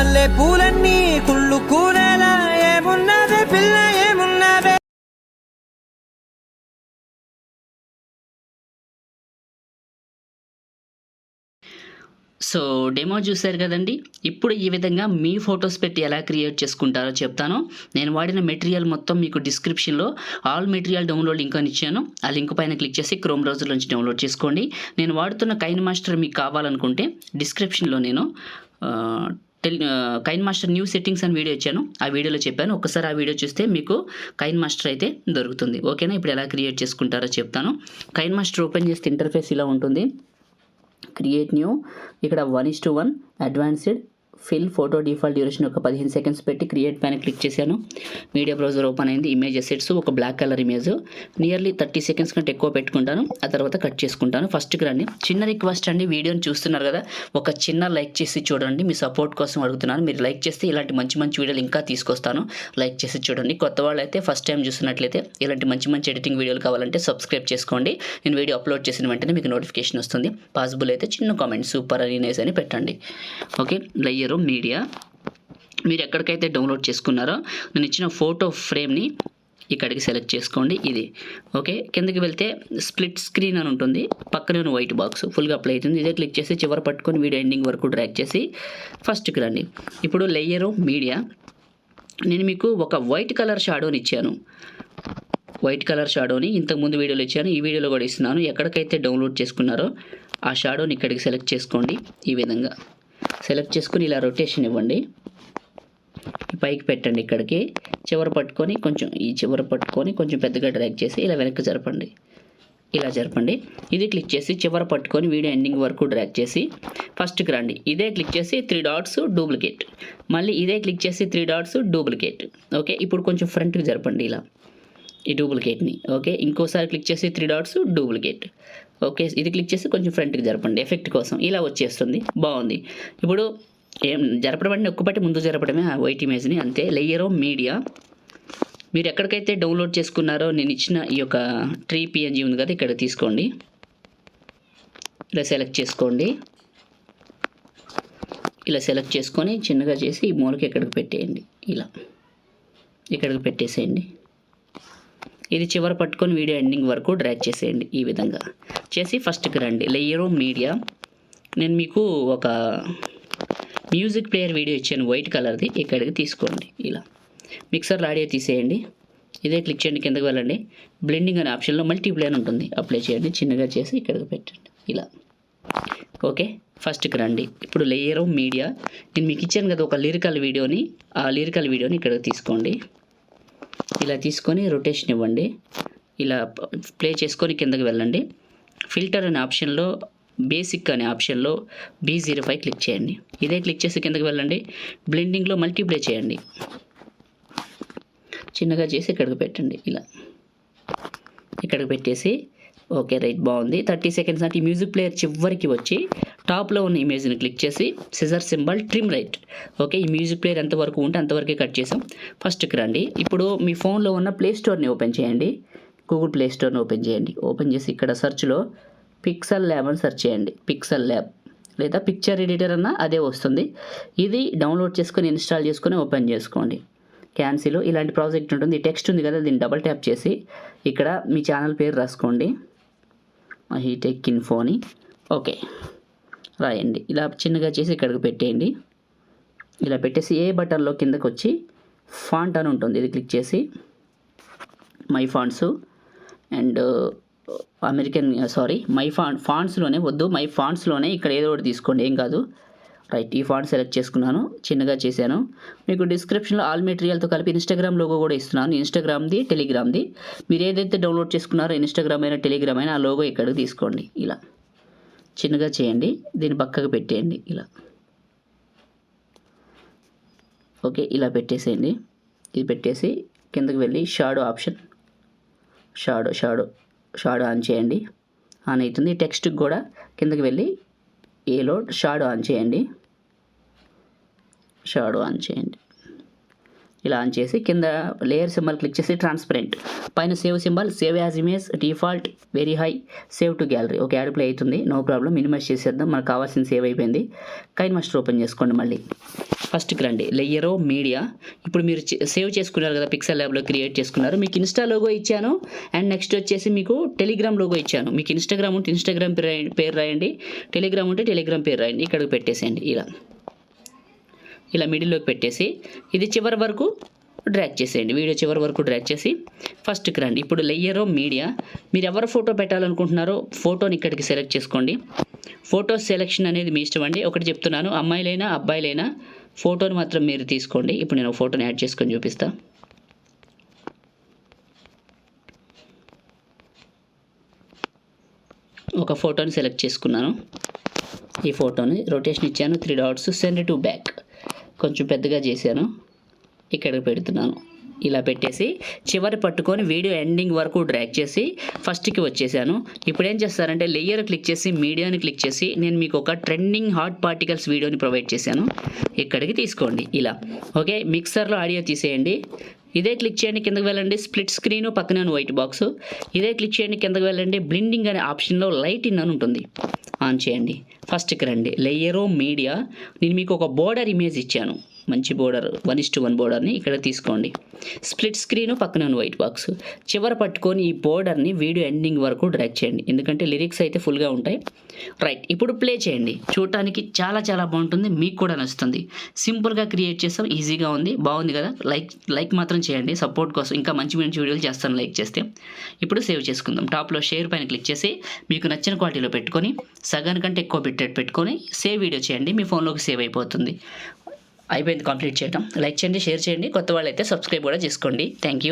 మల్లె పూలన్నీ కుళ్ళు కూరేలా ఏమున్నవే పిల్ల ఏమున్నవే. సో డెమో చూశారు కదండి. ఇప్పుడు ఈ విధంగా మీ ఫొటోస్ పెట్టి ఎలా క్రియేట్ చేసుకుంటారో చెప్తాను. నేను వాడిన మెటీరియల్ మొత్తం మీకు డిస్క్రిప్షన్లో ఆల్ మెటీరియల్ డౌన్లోడ్ లింక్ అని ఇచ్చాను. ఆ లింక్ పైన క్లిక్ చేసి క్రోమ్ బ్రౌజర్ నుంచి డౌన్లోడ్ చేసుకోండి. నేను వాడుతున్న కైన్మాస్టర్ మీకు కావాలనుకుంటే డిస్క్రిప్షన్లో నేను కైన్మాస్టర్ న్యూ సెట్టింగ్స్ అని వీడియో ఇచ్చాను. ఆ వీడియోలో చెప్పాను. ఒకసారి ఆ వీడియో చూస్తే మీకు కైన్మాస్టర్ అయితే దొరుకుతుంది. ఓకేనా? ఇప్పుడు ఎలా క్రియేట్ చేసుకుంటారో చెప్తాను. కైన్మాస్టర్ ఓపెన్ చేస్తే ఇంటర్ఫేస్ ఇలా ఉంటుంది. క్రియేట్ న్యూ, ఇక్కడ 1:1 advanced fill photo default duration ఒక 15 సెకండ్స్ పెట్టి క్రియేట్ పైన క్లిక్ చేశాను. మీడియా బ్రౌజర్ ఓపెన్ అయింది. ఇమేజ్ అసెట్స్ ఒక black colour image nearly 30 seconds కంటే ఎక్కువ పెట్టుకుంటాను. ఆ తర్వాత కట్ చేసుకుంటాను. ఫస్ట్కి రండి. చిన్న రిక్వెస్ట్ అండి, వీడియోని చూస్తున్నారు కదా, ఒక చిన్న లైక్ చేసి చూడండి. మీ సపోర్ట్ కోసం అడుగుతున్నాను. మీరు లైక్ చేస్తే ఇలాంటి మంచి మంచి వీడియోలు ఇంకా తీసుకొస్తాను. లైక్ చేసి చూడండి. కొత్త వాళ్ళు అయితే ఫస్ట్ టైం చూస్తున్నట్లయితే ఇలాంటి మంచి మంచి ఎడిటింగ్ వీడియోలు కావాలంటే సబ్స్క్రైబ్ చేసుకోండి. నేను వీడియో అప్లోడ్ చేసిన వెంటనే మీకు నోటిఫికేషన్ వస్తుంది. పాసిబుల్ అయితే చిన్న కామెంట్ సూపర్ అని నైస్ అని పెట్టండి. ఓకే, లేయరు మీడియా మీరు ఎక్కడికైతే డౌన్లోడ్ చేసుకున్నారో నేను ఇచ్చిన ఫోటో ఫ్రేమ్ని ఇక్కడికి సెలెక్ట్ చేసుకోండి. ఇది ఓకే. కిందకి వెళ్తే స్ప్లిట్ స్క్రీన్ అని ఉంటుంది. పక్కనే వైట్ బాక్స్ ఫుల్గా అప్లై అవుతుంది. ఇదే క్లిక్ చేసి చివరి పట్టుకొని వీడియో ఎండింగ్ వరకు డ్రాగ్ చేసి ఫస్ట్కి రండి. ఇప్పుడు లేయరు మీడియా నేను మీకు ఒక వైట్ కలర్ షాడోని ఇచ్చాను. వైట్ కలర్ షాడోని ఇంతకుముందు వీడియోలో ఇచ్చాను. ఈ వీడియోలో కూడా ఇస్తున్నాను. ఎక్కడికైతే డౌన్లోడ్ చేసుకున్నారో ఆ షాడోని ఇక్కడికి సెలెక్ట్ చేసుకోండి. ఈ విధంగా సెలెక్ట్ చేసుకుని ఇలా రొటేషన్ ఇవ్వండి. పైకి పెట్టండి. ఇక్కడికి చివర పట్టుకొని కొంచెం ఈ చివర పట్టుకొని కొంచెం పెద్దగా డ్రాగ్ చేసి ఇలా వెనక్కి జరపండి. ఇలా జరపండి. ఇది క్లిక్ చేసి చివర పట్టుకొని వీడియో ఎండింగ్ వరకు డ్రాగ్ చేసి ఫస్ట్కి రండి. ఇదే క్లిక్ చేసి 3 డాట్స్ డూప్లికేట్. మళ్ళీ ఇదే క్లిక్ చేసి 3 డాట్స్ డూప్లికేట్. ఓకే, ఇప్పుడు కొంచెం ఫ్రంట్కి జరపండి ఇలా ఈ డూప్లికేట్ని. ఓకే, ఇంకోసారి క్లిక్ చేసి 3 డాట్స్ డూప్లికేట్. ఓకే, ఇది క్లిక్ చేసి కొంచెం ఫ్రంట్కి జరపండి ఎఫెక్ట్ కోసం. ఇలా వచ్చేస్తుంది. బాగుంది. ఇప్పుడు ఏం జరపడం అంటే ఒక్కపట్టి ముందు జరపడమే ఆ వైట్ ఇమేజ్ని, అంతే. లేయర్ మీడియా మీరు ఎక్కడికైతే డౌన్లోడ్ చేసుకున్నారో నేను ఇచ్చిన ఈ యొక్క ట్రీ PNG ఉంది కదా, ఇక్కడ తీసుకోండి. ఇలా సెలెక్ట్ చేసుకోండి. ఇలా సెలెక్ట్ చేసుకొని చిన్నగా చేసి ఈ మూలకి ఎక్కడికి పెట్టేయండి. ఇలా ఇక్కడికి పెట్టేసేయండి. ఇది చివర పట్టుకొని వీడియో ఎండింగ్ వరకు డ్రాగ్ చేసేయండి. ఈ విధంగా చేసి ఫస్ట్కి రండి. లేయర్ మీడియా నేను మీకు ఒక మ్యూజిక్ ప్లేయర్ వీడియో ఇచ్చాను వైట్ కలర్ది, ఇక్కడికి తీసుకోండి. ఇలా మిక్సర్ ఆడియో తీసేయండి. ఇదే క్లిక్ చేయండి. కిందకి వెళ్ళండి. బ్లెండింగ్ అనే ఆప్షన్లో మల్టీప్లేయర్ ఉంటుంది, అప్లై చేయండి. చిన్నగా చేసి ఇక్కడికి పెట్టండి. ఇలా ఓకే, ఫస్ట్కి రండి. ఇప్పుడు లేయర్ మీడియా నేను మీకు ఇచ్చాను కదా ఒక లిరికల్ వీడియోని, ఆ లిరికల్ వీడియోని ఇక్కడికి తీసుకోండి. ఇలా తీసుకొని రొటేషన్ ఇవ్వండి. ఇలా ప్లే చేసుకొని కిందకి వెళ్ళండి. ఫిల్టర్ అనే ఆప్షన్లో బేసిక్ అనే ఆప్షన్లో B05 క్లిక్ చేయండి. ఇదే క్లిక్ చేసి కిందకి వెళ్ళండి. బ్లెండింగ్లో మల్టీప్లే చేయండి. చిన్నగా చేసి ఇక్కడికి పెట్టండి. ఇలా ఇక్కడికి పెట్టేసి ఓకే రైట్, బాగుంది. 30 సెకండ్స్ అంటే ఈ మ్యూజిక్ ప్లేయర్ చివరికి వచ్చి టాప్లో ఉన్న ఇమేజ్ని క్లిక్ చేసి scissor symbol trim right. Okay, ఈ మ్యూజిక్ ప్లేయర్ ఎంతవరకు ఉంటే అంతవరకే కట్ చేసాం. ఫస్ట్కి రండి. ఇప్పుడు మీ ఫోన్లో ఉన్న ప్లే స్టోర్ని ఓపెన్ చేయండి. గూగుల్ ప్లే స్టోర్ని ఓపెన్ చేయండి. ఓపెన్ చేసి ఇక్కడ సెర్చ్లో పిక్సెల్ ల్యాబ్ అని సెర్చ్ చేయండి. పిక్సెల్ ల్యాబ్ లేదా పిక్చర్ ఎడిటర్ అన్న అదే వస్తుంది. ఇది డౌన్లోడ్ చేసుకొని ఇన్స్టాల్ చేసుకొని ఓపెన్ చేసుకోండి. క్యాన్సిల్ ఇలాంటి ప్రాజెక్ట్ ఉంటుంది. టెక్స్ట్ ఉంది కదా, దీన్ని డబల్ ట్యాప్ చేసి ఇక్కడ మీ ఛానల్ పేరు రాసుకోండి. MAHI టెక్ ఇన్ఫోని ఓకే రాయండి. ఇలా చిన్నగా చేసి ఇక్కడికి పెట్టేయండి. ఇలా పెట్టేసి ఏ బటన్లో కిందకు వచ్చి ఫాంట్ అని ఉంటుంది, ఇది క్లిక్ చేసి మై ఫాంట్స్ అండ్ మై ఫాంట్స్లోనే వద్దు, మై ఫాంట్స్లోనే ఇక్కడ ఏదో ఒకటి తీసుకోండి, ఏం కాదు. రైట్, ఈ ఫాంట్ సెలెక్ట్ చేసుకున్నాను. చిన్నగా చేశాను. మీకు డిస్క్రిప్షన్లో ఆల్ మెటీరియల్తో కలిపి ఇన్స్టాగ్రామ్ లోగో కూడా ఇస్తున్నాను. ఇన్స్టాగ్రామ్ది, టెలిగ్రామ్ది. మీరు ఏదైతే డౌన్లోడ్ చేసుకున్నారో ఇన్స్టాగ్రామ్ అయినా టెలిగ్రామ్ అయినా ఆ లోగో ఇక్కడికి తీసుకోండి. ఇలా చిన్నగా చేయండి. దీన్ని పక్కకు పెట్టేయండి. ఇలా ఓకే, ఇలా పెట్టేసేయండి. ఇది పెట్టేసి కిందకి వెళ్ళి షాడో ఆప్షన్, షాడో ఆన్ చేయండి. ఆన్ అవుతుంది. టెక్స్ట్కి కూడా కిందకి వెళ్ళి ఏలో షాడో ఆన్ చేయండి. ఇలా ఆన్ చేసి కింద లేయర్ సింబల్ క్లిక్ చేసి ట్రాన్స్పరెంట్, పైన save symbol, save as image, default, very high, save to gallery. Okay, add play అవుతుంది, నో ప్రాబ్లం. మినిమైజ్ చేసేద్దాం, మనకు కావాల్సింది సేవ్ అయిపోయింది. కైన్మాస్టర్ ఓపెన్ చేసుకోండి. మళ్ళీ ఫస్ట్కి రండి, లేయరో మీడియా. ఇప్పుడు మీరు సేవ్ చేసుకున్నారు కదా, పిక్సెల్ ల్యాబ్లో క్రియేట్ చేసుకున్నారు. మీకు ఇన్స్టా లోగో ఇచ్చాను, అండ్ నెక్స్ట్ వచ్చేసి మీకు టెలిగ్రామ్ లోగో ఇచ్చాను. మీకు ఇన్స్టాగ్రామ్ ఉంటే ఇన్స్టాగ్రామ్ పేరు రాయండి, టెలిగ్రామ్ ఉంటే టెలిగ్రామ్ పేరు రాయండి. ఇక్కడికి పెట్టేసేయండి. ఇలా మిడిల్లోకి పెట్టేసి ఇది చివరి వరకు డ్రాగ్ చేసేయండి. వీడియో చివరి వరకు డ్రాగ్ చేసి ఫస్ట్కి రండి. ఇప్పుడు లేయరో మీడియా, మీరు ఎవరు ఫోటో పెట్టాలనుకుంటున్నారో ఫోటోని ఇక్కడికి సెలెక్ట్ చేసుకోండి. ఫోటో సెలెక్షన్ అనేది మీ ఇష్టం అండి. ఒకటి చెప్తున్నాను, అమ్మాయిలైనా అబ్బాయిలైనా ఫోటోని మాత్రం మీరు తీసుకోండి. ఇప్పుడు నేను ఫోటోని యాడ్ చేసుకొని చూపిస్తా. ఒక ఫోటోని సెలెక్ట్ చేసుకున్నాను. ఈ ఫోటోని రొటేషన్ ఇచ్చాను, 3 డాట్స్, సెండ్ టు బ్యాక్ కొంచెం పెద్దగా చేశాను, ఇక్కడికి పెడుతున్నాను. ఇలా పెట్టేసి చివరి పట్టుకొని వీడియో ఎండింగ్ వరకు డ్రాగ్ చేసి ఫస్ట్కి వచ్చేసాను. ఇప్పుడు ఏం చేస్తారంటే లేయర్ క్లిక్ చేసి మీడియాని క్లిక్ చేసి నేను మీకు ఒక ట్రెండింగ్ హాట్ పార్టికల్స్ వీడియోని ప్రొవైడ్ చేశాను, ఇక్కడికి తీసుకోండి. ఇలా ఓకే, మిక్సర్లో ఆడియో తీసేయండి. ఇదే క్లిక్ చేయండి, కిందకి వెళ్ళండి, స్ప్లిట్ స్క్రీన్ పక్కన వైట్ బాక్స్. ఇదే క్లిక్ చేయండి, కిందకి వెళ్ళండి, బ్లెండింగ్ అనే ఆప్షన్లో లైట్ ఇన్ అని ఉంటుంది, ఆన్ చేయండి. ఫస్ట్కి రండి, లేయరో మీడియా. నేను మీకు ఒక బోర్డర్ ఇమేజ్ ఇచ్చాను, మంచి బోర్డర్, 1:1 బోర్డర్ని ఇక్కడ తీసుకోండి. స్ప్లిట్ స్క్రీన్ పక్కన వైట్ బాక్స్, చివర పట్టుకొని ఈ బోర్డర్ని వీడియో ఎండింగ్ వరకు డ్రాగ్ చేయండి, ఎందుకంటే లిరిక్స్ అయితే ఫుల్గా ఉంటాయి. రైట్, ఇప్పుడు ప్లే చేయండి. చూడటానికి చాలా చాలా బాగుంటుంది, మీకు కూడా నచ్చుతుంది. సింపుల్గా క్రియేట్ చేస్తాం, ఈజీగా ఉంది, బాగుంది కదా. లైక్ మాత్రం చేయండి, సపోర్ట్ కోసం. ఇంకా మంచి మంచి వీడియోలు చేస్తాను లైక్ చేస్తే. ఇప్పుడు సేవ్ చేసుకుందాం. టాప్లో షేర్ పైన క్లిక్ చేసి మీకు నచ్చిన క్వాలిటీలో పెట్టుకొని సగానికంటే ఎక్కువ బిట్రేట్ పెట్టుకొని సేవ్ వీడియో చేయండి, మీ ఫోన్లోకి సేవ్ అయిపోతుంది. అయిపోయింది కంప్లీట్ చేయడం. లైక్ చేయండి, షేర్ చేయండి, కొత్త వాళ్ళు అయితే సబ్స్క్రైబ్ కూడా చేసుకోండి. Thank you.